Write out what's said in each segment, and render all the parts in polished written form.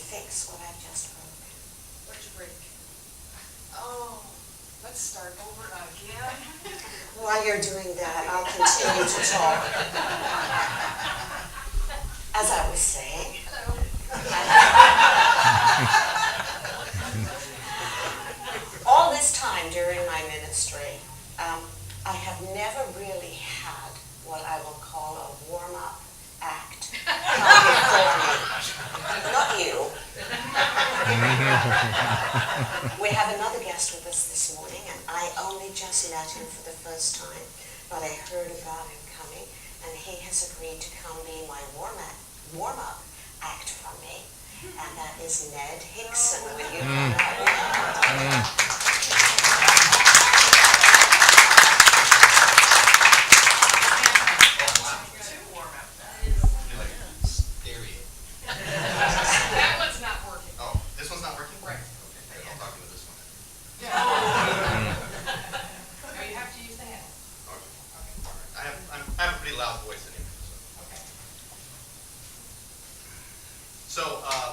fix what I've just broken. What'd you break? Oh, let's start over again. While you're doing that, I'll continue to talk. As I was saying, all this time during my ministry, I have never really had what I will call a warm-up act come before me. Not you. We have another guest with us this morning, and I only just met him for the first time, but I heard about him coming, and he has agreed to come be my warm-up act for me, and that is Ned Hickson. Will you come out?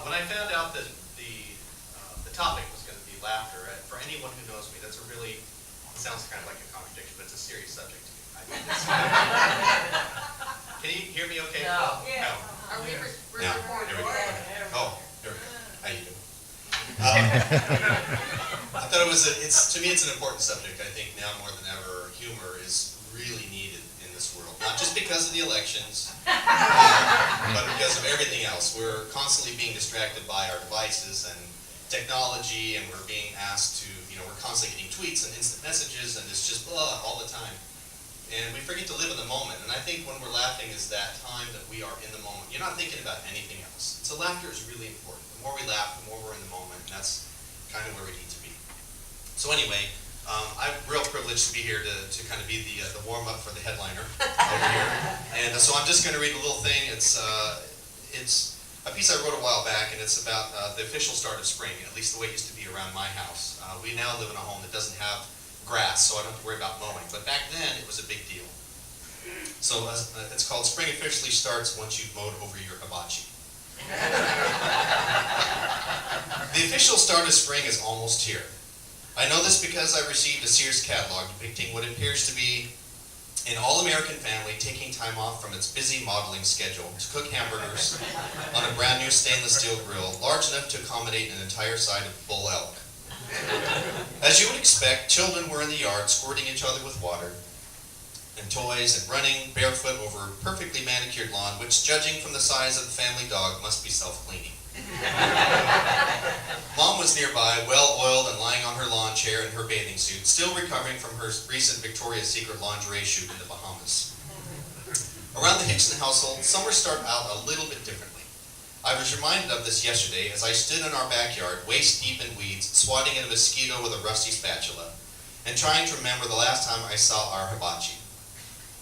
When I found out that the topic was going to be laughter, for anyone who knows me, that's a really, it sounds kind of like a contradiction, but it's a serious subject to me. I think can you hear me okay? No. Yeah. No. Are we No. recording? Here we go. Oh, here we go. How you doing? I thought to me it's an important subject. I think now more than ever, humor is really needed in this world. Not just because of the elections, but because of everything else. We're constantly being distracted by our devices and technology, and we're being asked to, we're constantly getting tweets and instant messages, and it's just all the time. And we forget to live in the moment. And I think when we're laughing is that time that we are in the moment. You're not thinking about anything else. So laughter is really important. The more we laugh, the more we're in the moment, and that's kind of where we need to be. So anyway, I'm real privileged to be here to kind of be the warm-up for the headliner over here. And so I'm just going to read a little thing. It's a piece I wrote a while back, and it's about the official start of spring, at least the way it used to be around my house. We now live in a home that doesn't have grass, so I don't have to worry about mowing. But back then, it was a big deal. So it's called Spring Officially Starts Once You've Mowed Over Your Hibachi. The official start of spring is almost here. I know this because I received a Sears catalog depicting what appears to be an all-American family taking time off from its busy modeling schedule to cook hamburgers on a brand new stainless steel grill large enough to accommodate an entire side of bull elk. As you would expect, children were in the yard squirting each other with water and toys and running barefoot over a perfectly manicured lawn, which, judging from the size of the family dog, must be self-cleaning. Mom was nearby, well-oiled and lying on her lawn chair in her bathing suit, still recovering from her recent Victoria's Secret lingerie shoot in the Bahamas. Around the Hickson household, summer start out a little bit differently. I was reminded of this yesterday as I stood in our backyard, waist-deep in weeds, swatting at a mosquito with a rusty spatula, and trying to remember the last time I saw our hibachi.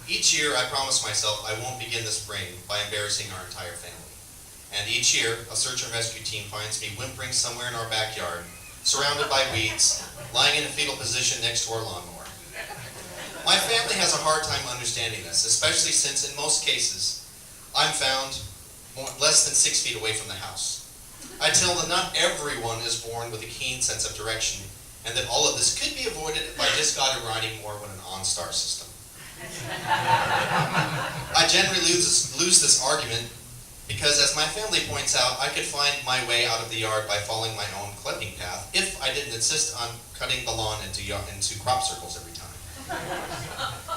Each year, I promise myself I won't begin the spring by embarrassing our entire family. And each year, a search and rescue team finds me whimpering somewhere in our backyard, surrounded by weeds, lying in a fetal position next to our lawnmower. My family has a hard time understanding this, especially since in most cases, I'm found less than 6 feet away from the house. I tell them not everyone is born with a keen sense of direction, and that all of this could be avoided if I just got riding more with an OnStar system. I generally lose this argument because, as my family points out, I could find my way out of the yard by following my own clipping path if I didn't insist on cutting the lawn into crop circles every time.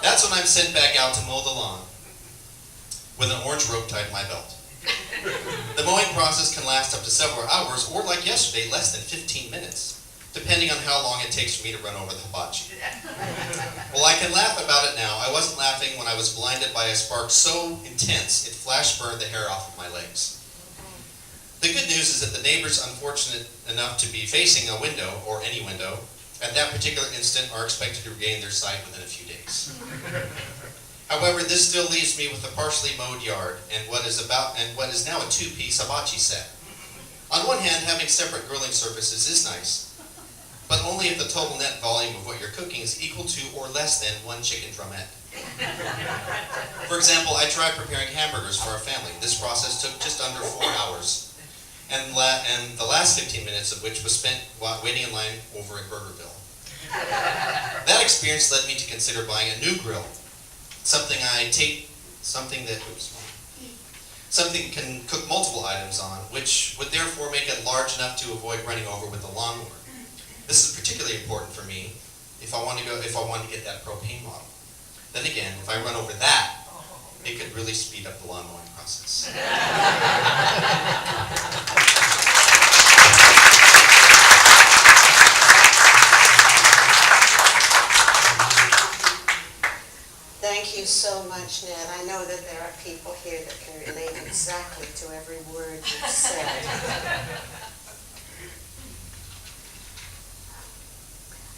That's when I'm sent back out to mow the lawn with an orange rope tied to my belt. The mowing process can last up to several hours, or like yesterday, less than 15 minutes, depending on how long it takes for me to run over the hibachi. Well, I can laugh about it now. I wasn't laughing when I was blinded by a spark so intense it flash burned the hair off of my legs. The good news is that the neighbors unfortunate enough to be facing a window, or any window, at that particular instant are expected to regain their sight within a few days. However, this still leaves me with a partially mowed yard and what is now a two-piece hibachi set. On one hand, having separate grilling surfaces is nice, but only if the total net volume of what you're cooking is equal to or less than one chicken drumette. For example, I tried preparing hamburgers for our family. This process took just under 4 hours. and the last 15 minutes of which was spent while waiting in line over at Burgerville. That experience led me to consider buying a new grill, something that can cook multiple items on, which would therefore make it large enough to avoid running over with the lawnmower. This is particularly important for me if I want to get that propane model. Then again, if I run over that, it could really speed up the lawn mowing process. Thank you so much, Ned. I know that there are people here that can relate exactly to every word you've said.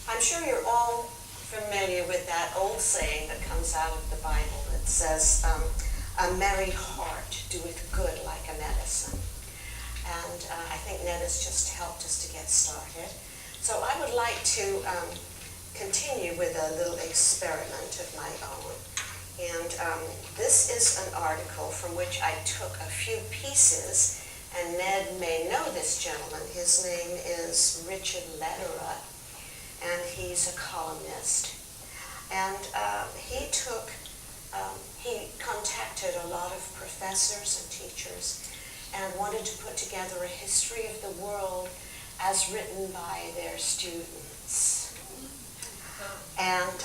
I'm sure you're all familiar with that old saying that comes out of the Bible that says, a merry heart doeth good like a medicine. And I think Ned has just helped us to get started. So I would like to continue with a little experiment of my own. And this is an article from which I took a few pieces, and Ned may know this gentleman. His name is Richard Lederer, and he's a columnist. And he contacted a lot of professors and teachers and wanted to put together a history of the world as written by their students. And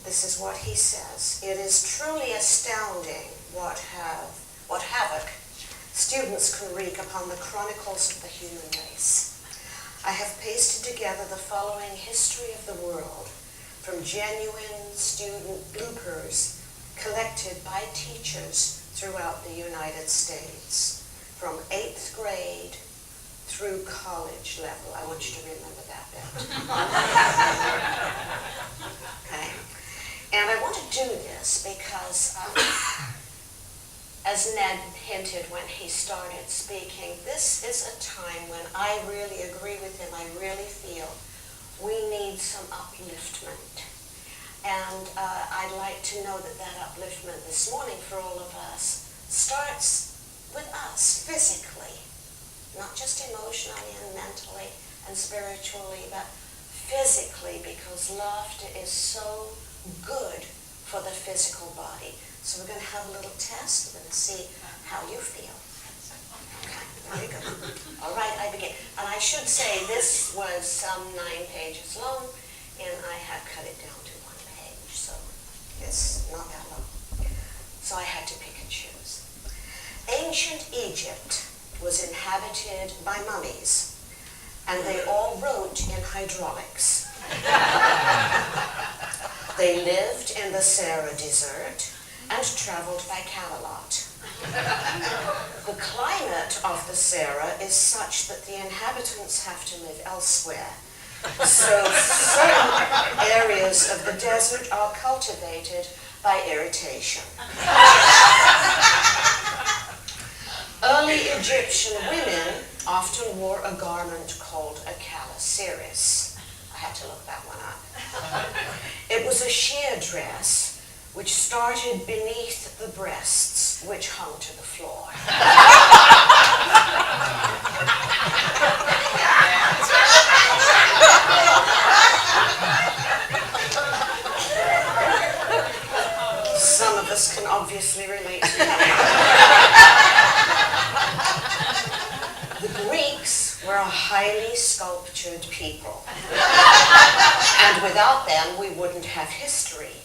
this is what he says. It is truly astounding what havoc students can wreak upon the chronicles of the human race. I have pasted together the following history of the world from genuine student bloopers collected by teachers throughout the United States, from 8th grade through college level. I want you to remember that bit. Okay. And I want to do this because, as Ned hinted when he started speaking, this is a time when I really agree with him. I really feel we need some upliftment. And I'd like to know that that upliftment this morning for all of us starts with us physically, not just emotionally and mentally and spiritually, but physically, because laughter is so good for the physical body. So we're going to have a little test. We're going to see how you feel. Okay, very good. All right, I begin. And I should say this was some 9 pages long, and I have cut it down to 1 page, so it's not that long. So I had to pick and choose. Ancient Egypt was inhabited by mummies, and they all wrote in hydraulics. They lived in the Sahara Desert and traveled by Camelot. The climate of the Sahara is such that the inhabitants have to live elsewhere. So certain areas of the desert are cultivated by irritation. Early Egyptian women often wore a garment called a calasiris. I had to look that one up. It was a sheer dress which started beneath the breasts, which hung to the floor. Some of us can obviously relate to that. The Greeks were a highly sculptured people. And without them, we wouldn't have history.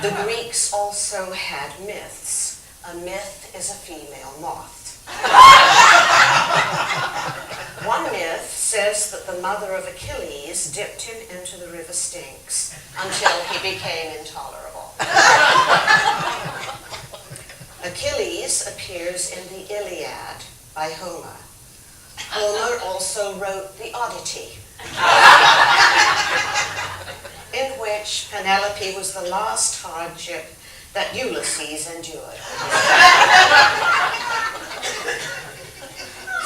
The Greeks also had myths. A myth is a female moth. One myth says that the mother of Achilles dipped him into the river Styx until he became intolerable. Achilles appears in the Iliad by Homer. Homer also wrote the Odyssey, in which Penelope was the last hardship that Ulysses endured.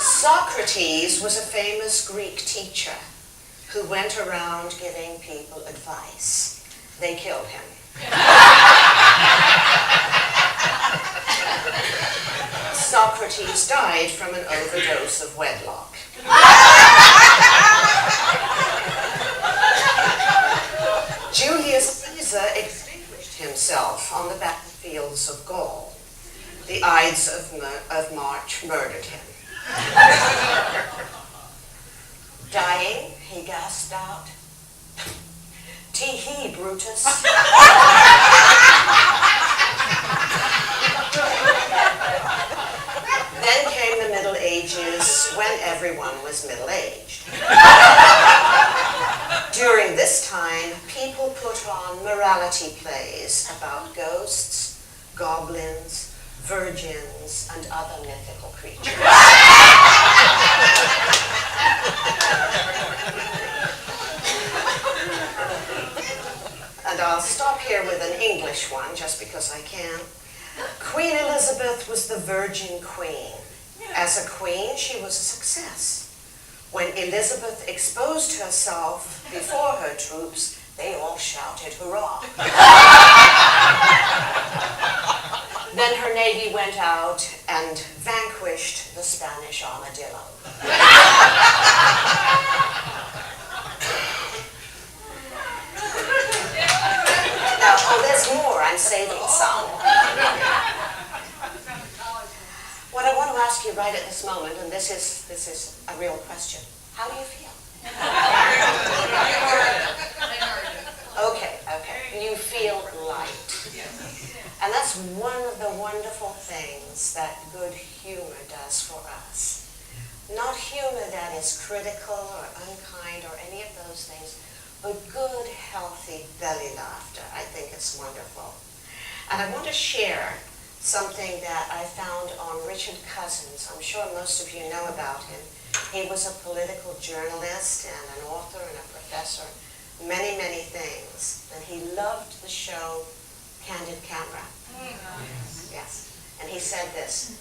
Socrates was a famous Greek teacher who went around giving people advice. They killed him. Socrates died from an overdose of wedlock. Julius Caesar extinguished himself on the battlefields of Gaul. The Ides of March murdered him. Dying, he gasped out, "Tee-hee, Brutus." Then came the Middle Ages, when everyone was middle-aged. During this time, people put on morality plays about ghosts, goblins, virgins, and other mythical creatures. And I'll stop here with an English one, just because I can. Queen Elizabeth was the Virgin Queen. As a queen, she was a success. When Elizabeth exposed herself before her troops, they all shouted, "Hurrah!" Then her navy went out and vanquished the Spanish armadillo. Now, oh, there's more. I'm saving some. What I want to ask you right at this moment, and this is a real question, how do you feel? Okay. You feel light. And that's one of the wonderful things that good humor does for us. Not humor that is critical or unkind or any of those things, but good, healthy belly laughter. I think it's wonderful. And I want to share something that I found on Richard Cousins. I'm sure most of you know about him. He was a political journalist and an author and a professor, many, many things. And he loved the show Candid Camera. Yes. And he said this,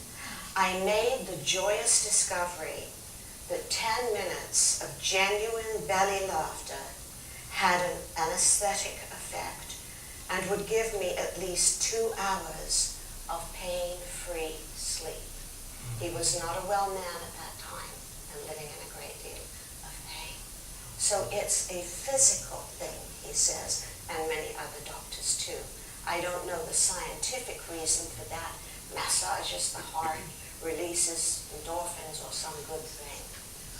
"I made the joyous discovery that 10 minutes of genuine belly laughter had an anesthetic effect and would give me at least 2 hours of pain-free sleep." He was not a well man at that time and living in a great deal of pain. So it's a physical thing, he says, and many other doctors too. I don't know the scientific reason for that. Massages the heart, releases endorphins or some good thing.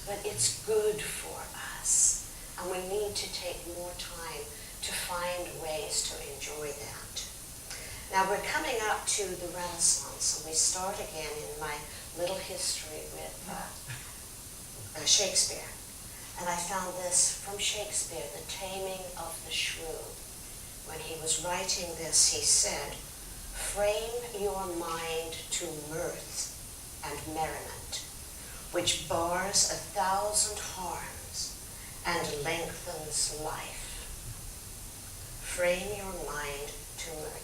But it's good for us. And we need to take more time to find ways to enjoy that. Now we're coming up to the Renaissance, and we start again in my little history with Shakespeare. And I found this from Shakespeare, The Taming of the Shrew. When he was writing this, he said, "Frame your mind to mirth and merriment, which bars 1,000 harms and lengthens life." Frame your mind to mirth.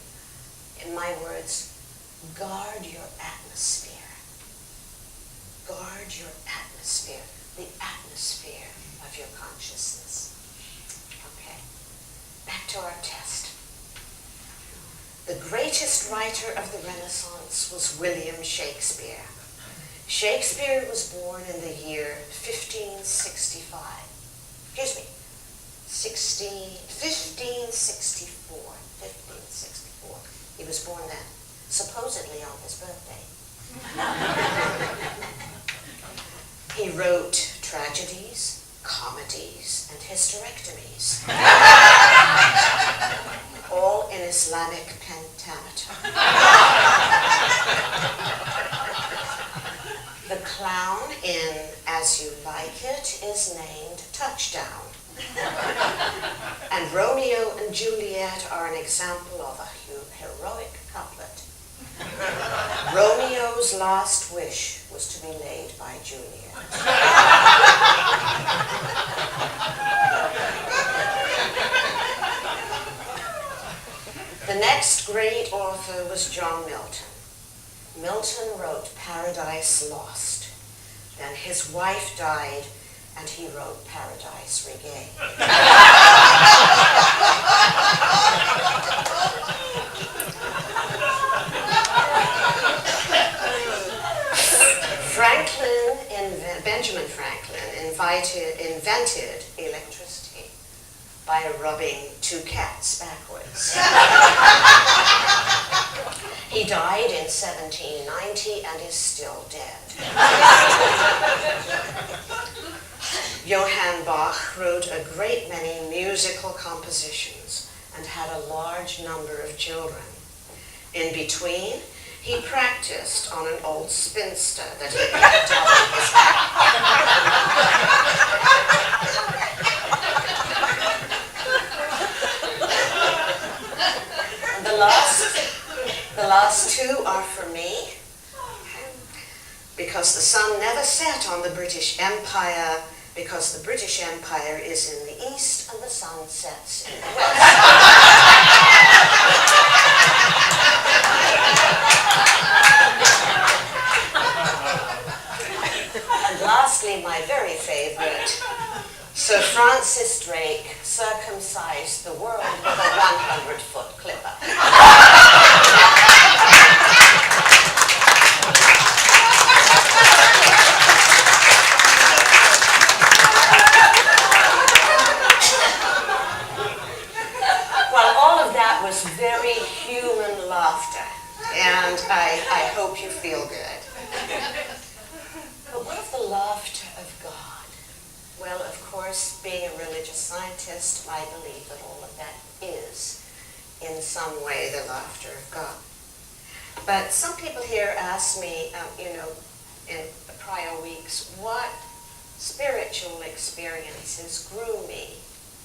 In my words, guard your atmosphere. Guard your atmosphere, the atmosphere of your consciousness. Okay, back to our test. The greatest writer of the Renaissance was William Shakespeare. Shakespeare was born in the year 1565. 1564. He was born then, supposedly on his birthday. He wrote tragedies, comedies, and hysterectomies, all in Islamic pentameter. The clown in As You Like It is named Touchdown. And Romeo and Juliet are an example of a heroic couplet. Romeo's last wish was to be laid by Juliet. The next great author was John Milton. Milton wrote Paradise Lost. Then his wife died, and he wrote Paradise Regained. Benjamin Franklin invented electricity by rubbing two cats backwards. He died in 1790 and is still dead. Johann Bach wrote a great many musical compositions and had a large number of children. In between, he practiced on an old spinster that he picked up on his back. And the last two are for me, because the sun never set on the British Empire, because the British Empire is in the east and the sun sets in the west. And lastly, my very favorite, Sir Francis Drake circumcised the world with a 100-foot clipper. Was very human laughter, and I hope you feel good. But what of the laughter of God? Well, of course, being a religious scientist, I believe that all of that is, in some way, the laughter of God. But some people here ask me, in prior weeks, what spiritual experiences grew me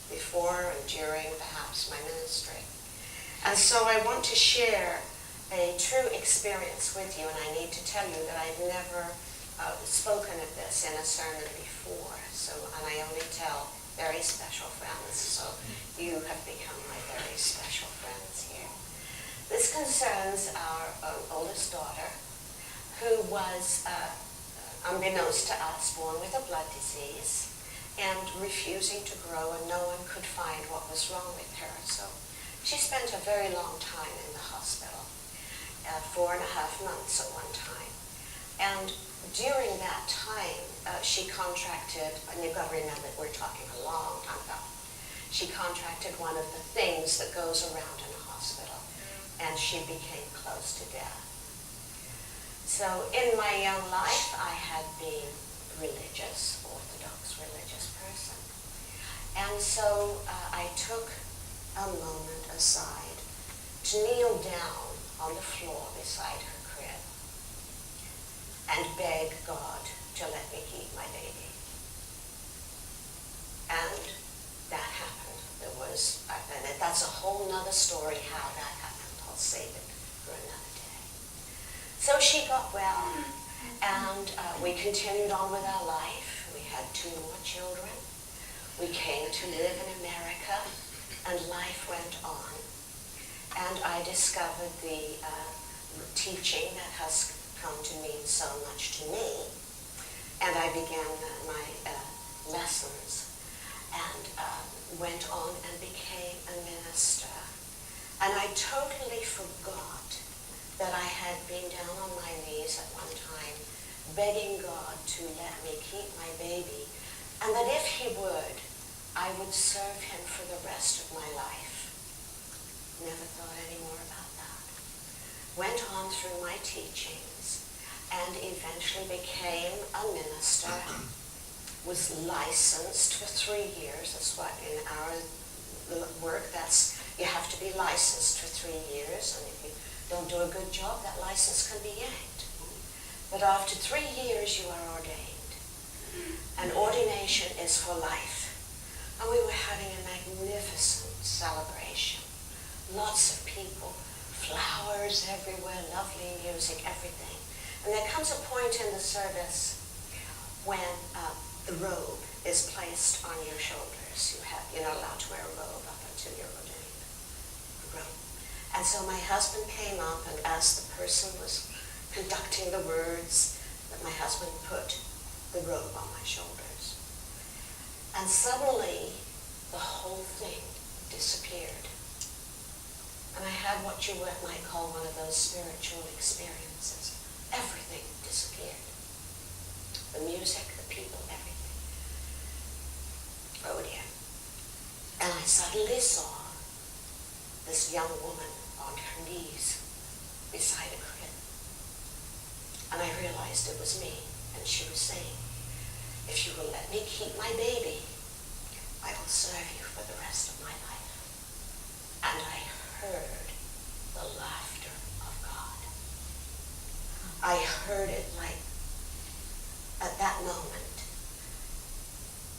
before and during, perhaps, my ministry. And so I want to share a true experience with you, and I need to tell you that I've never spoken of this in a sermon before. And I only tell very special friends, so you have become my very special friends here. This concerns our oldest daughter, who was, unbeknownst to us, born with a blood disease and refusing to grow, and no one could find what was wrong with her. So she spent a very long time in the hospital, 4.5 months at one time. And during that time, she contracted, and you've got to remember we're talking a long time ago, she contracted one of the things that goes around in a hospital, and she became close to death. So in my young life, I had been religious, Orthodox religious person. And so I took a moment aside to kneel down on the floor beside her crib and beg God to let me keep my baby. And that happened. And that's a whole nother story how that happened. I'll save it for another day. So she got well, and we continued on with our life. We had 2 more children. We came to live in America, and life went on. And I discovered the teaching that has come to mean so much to me. And I began my lessons and went on and became a minister. And I totally forgot that I had been down on my knees at one time, begging God to let me keep my baby, and that if he would, I would serve him for the rest of my life. Never thought any more about that. Went on through my teachings and eventually became a minister, was licensed for 3 years. That's what in our work, you have to be licensed for 3 years, and if you don't do a good job, that license can be yanked. But after 3 years, you are ordained. And ordination is for life. And we were having a magnificent celebration. Lots of people, flowers everywhere, lovely music, everything. And there comes a point in the service when the robe is placed on your shoulders. You're not allowed to wear a robe up until you're ordained. A robe. And so my husband came up, and as the person was conducting the words, that my husband put the robe on my shoulders. And suddenly, the whole thing disappeared. And I had what you might call one of those spiritual experiences. Everything disappeared. suddenly saw this young woman on her knees beside a crib. And I realized it was me, and she was saying, if you will let me keep my baby, I will serve you for the rest of my life. And I heard the laughter of God. I heard it like, at that moment,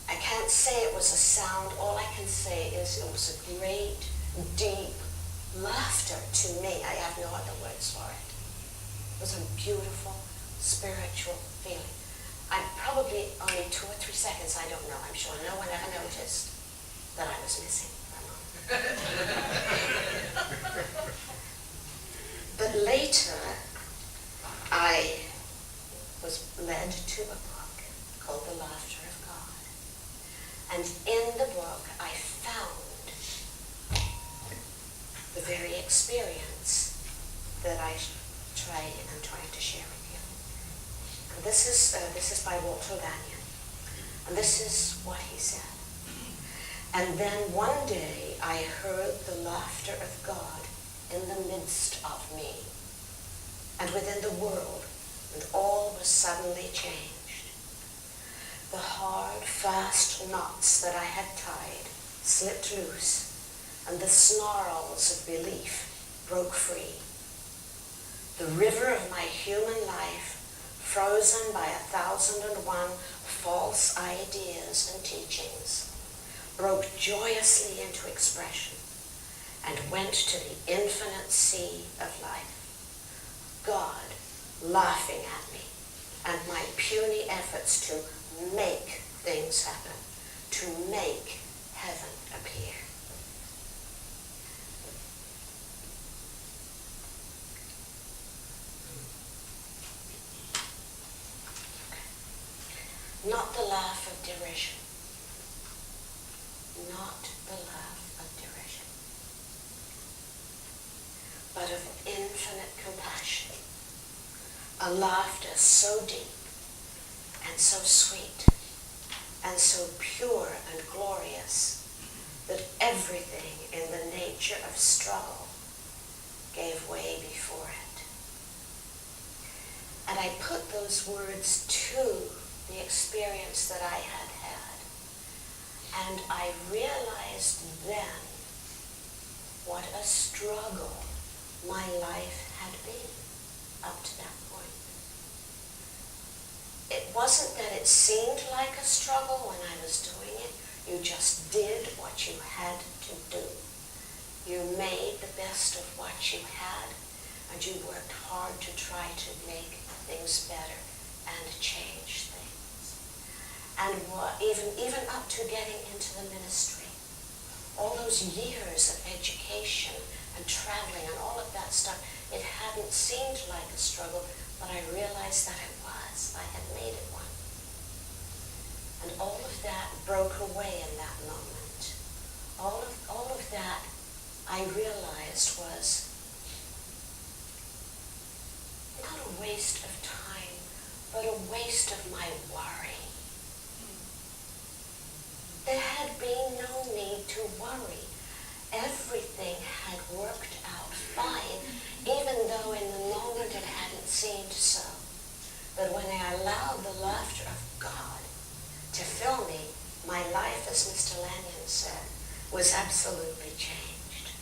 I can't say it was a sound. All I can say is it was a great, deep laughter to me. I have no other words for it. It was a beautiful, spiritual feeling. I'm probably only 2 or 3 seconds, I don't know. I'm sure no one ever noticed that I was missing for a moment. But later, I was led to a book called The Laughter of God. And in the book, I found the very experience that I'm trying to share with you. And this is by Walter Lanyon, and this is what he said. And then one day I heard the laughter of God in the midst of me and within the world, and all was suddenly changed. The hard, fast knots that I had tied slipped loose, and the snarls of belief broke free. The river of my human life, frozen by 1,001 false ideas and teachings, broke joyously into expression and went to the infinite sea of life. God laughing at me and my puny efforts to make things happen, to make heaven appear. Not the laugh of derision. Not the laugh of derision, but of infinite compassion. A laughter so deep and so sweet and so pure and glorious that everything in the nature of struggle gave way before it. And I put those words to the experience that I had had, and I realized then what a struggle my life had been up to that point. It wasn't that it seemed like a struggle when I was doing it. You just did what you had to do. You made the best of what you had, and you worked hard to try to make things better and change things. And even up to getting into the ministry, all those years of education and traveling and all of that stuff, it hadn't seemed like a struggle, but I realized that it was. I had made it one. And all of that broke away in that moment. All of that I realized was not a waste of time, but a waste of my worry. There had been no need to worry. Everything had worked out fine, even though in the moment it hadn't seemed so. But when I allowed the laughter of God to fill me, my life, as Mr. Lanyon said, was absolutely changed.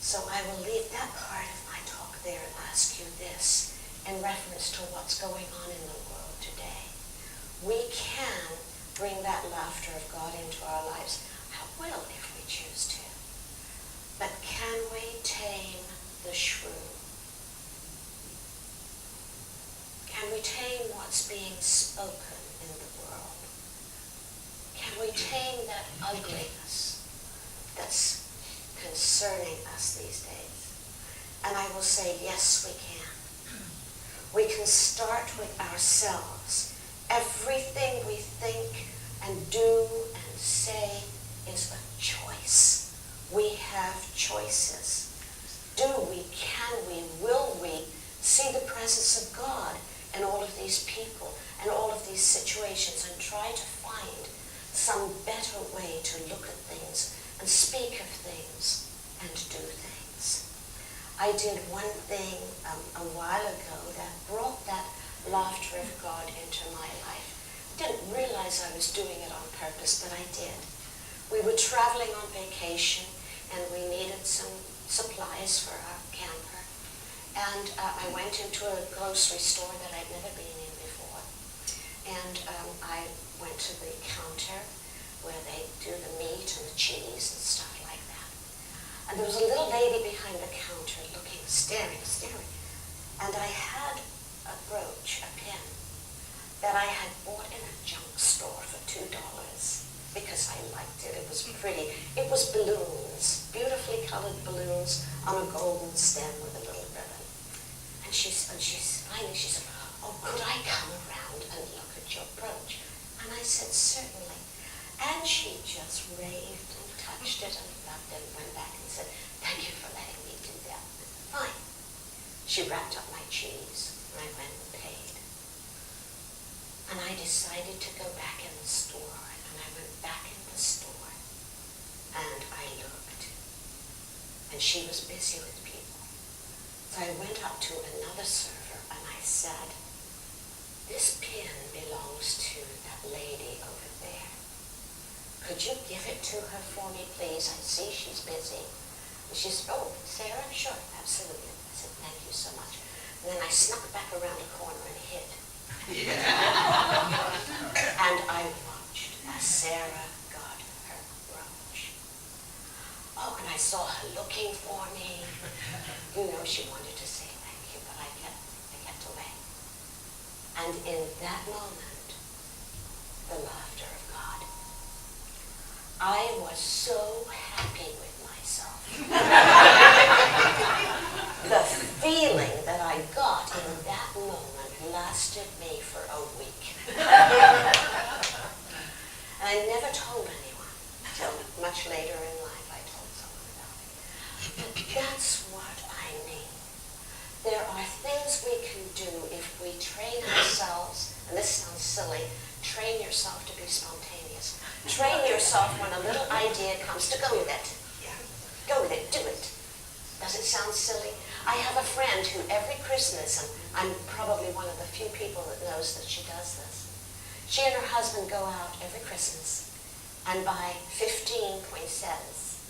So I will leave that part of my talk there and ask you this in reference to what's going on in the world today. We can bring that laughter of God into our lives. How well, if we choose to. But can we tame the shrew? Can we tame what's being spoken in the world? Can we tame that ugliness that's concerning us these days? And I will say, yes, we can. We can start with ourselves. Everything we think and do and say is a choice. We have choices. Do we, can we, will we see the presence of God in all of these people and all of these situations and try to find some better way to look at things and speak of things and do things. I did one thing a while ago that brought that laughter of God into my life. I didn't realize I was doing it on purpose, but I did. We were traveling on vacation and we needed some supplies for our camper. And I went into a grocery store that I'd never been in before. And I went to the counter where they do the meat and the cheese and stuff like that. And there was a little lady behind the counter looking, staring. And I had a brooch, a pin, that I had bought in a junk store for $2 because I liked it. It was pretty. It was balloons, beautifully colored balloons on a golden stem with a little ribbon. And she finally said, "Oh, could I come around and look at your brooch?" And I said, "Certainly." And she just raved and touched it and loved it and went back and said, "Thank you for letting me do that." Fine. She wrapped up my cheese and I went and paid. And I decided to go back in the store. And I went back in the store and I looked. And she was busy with people. So I went up to another server and I said, "This pin belongs to that lady over there. Could you give it to her for me, please? I see she's busy." And she said, "Oh, Sarah, sure, absolutely." I said, "Thank you so much." And then I snuck back around the corner and hid. And I watched as Sarah got her brooch. Oh, and I saw her looking for me. You know, she wanted to say thank you, but I kept away. And in that moment, the laughter of God. I was so happy with myself. The feeling that I got in that moment lasted me for a week. And I never told anyone until much later in life I told someone about it. But that's what I mean. There are things we can do if we train ourselves, and this sounds silly, train yourself to be spontaneous. Train yourself when a little idea comes to go with it. Go with it, do it. Does it sound silly? I have a friend who every Christmas, and I'm probably one of the few people that knows that she does this. She and her husband go out every Christmas and buy 15 poinsettias.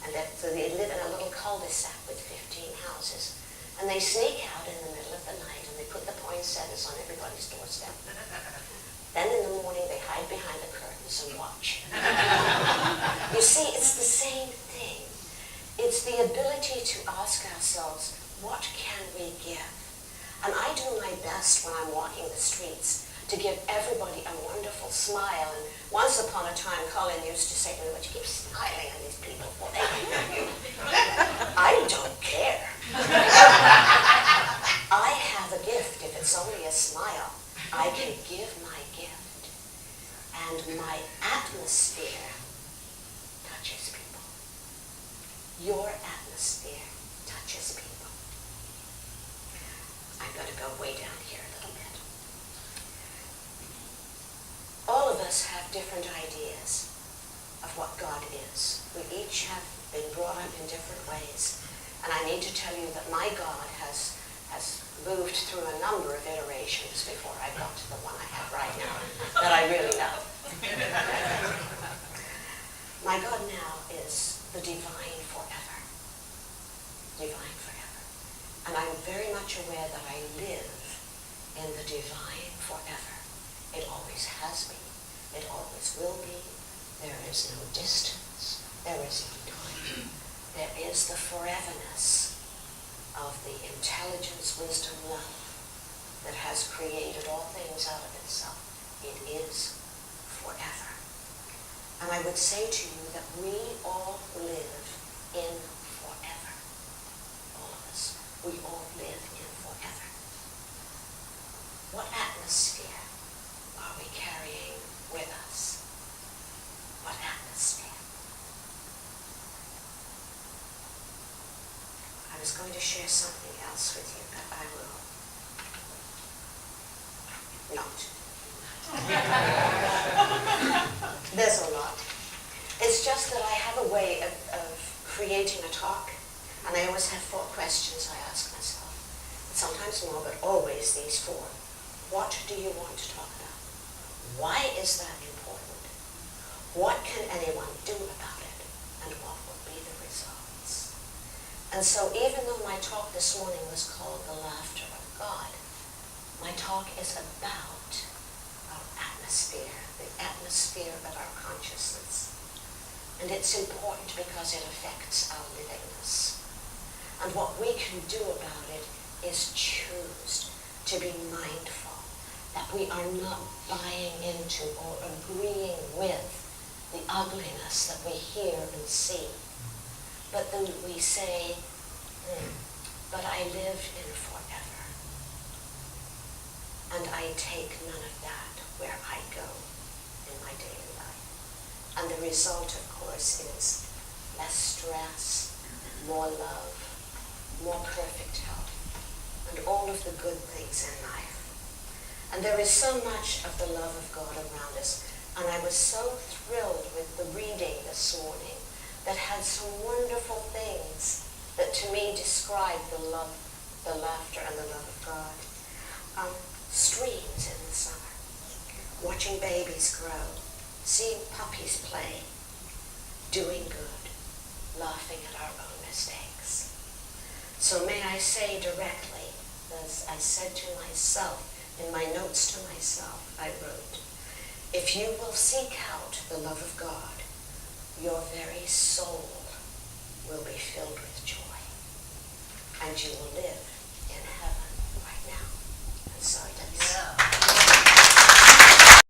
And so they live in a little cul-de-sac with 15 houses. And they sneak out in the middle of the night and they put the poinsettias on everybody's doorstep. Then in the morning they hide behind the curtains and watch. You see, it's the same thing. It's the ability to ask ourselves, what can we give? And I do my best when I'm walking the streets to give everybody a wonderful smile. And once upon a time, Colin used to say to me, "What you keep smiling at these people for? They can hear you." I don't care. I have a gift. If it's only a smile, I can give my gift. And my atmosphere touches people. Your atmosphere touches people. I'm going to go way down here a little bit. All of us have different ideas of what God is. We each have been brought up in different ways. And I need to tell you that my God has moved through a number of iterations before I got to the one I have right now that I really love. My God now is the divine forever. Divine forever. And I'm very much aware that I live in the divine forever. It always has been. It always will be. There is no distance. There is no time. There is the foreverness of the intelligence, wisdom, love that has created all things out of itself. It is forever. And I would say to you that we all live in forever. All of us. We all live in forever. What atmosphere are we carrying with us? What atmosphere? I was going to share something else with you, but I will not. always have 4 questions I ask myself. Sometimes more, but always these 4. What do you want to talk about? Why is that important? What can anyone do about it? And what will be the results? And so even though my talk this morning was called The Laughter of God, my talk is about our atmosphere, the atmosphere of our consciousness. And it's important because it affects our livingness. And what we can do about it is choose to be mindful that we are not buying into or agreeing with the ugliness that we hear and see, but then we say, but I live in forever, and I take none of that where I go in my daily life. And the result, of course, is less stress, more love, more perfect health, and all of the good things in life. And there is so much of the love of God around us, and I was so thrilled with the reading this morning that had some wonderful things that to me describe the love, the laughter, and the love of God. Streams in the summer, watching babies grow, seeing puppies play, doing good, laughing at our own mistakes. So may I say directly, as I said to myself, in my notes to myself, I wrote, if you will seek out the love of God, your very soul will be filled with joy, and you will live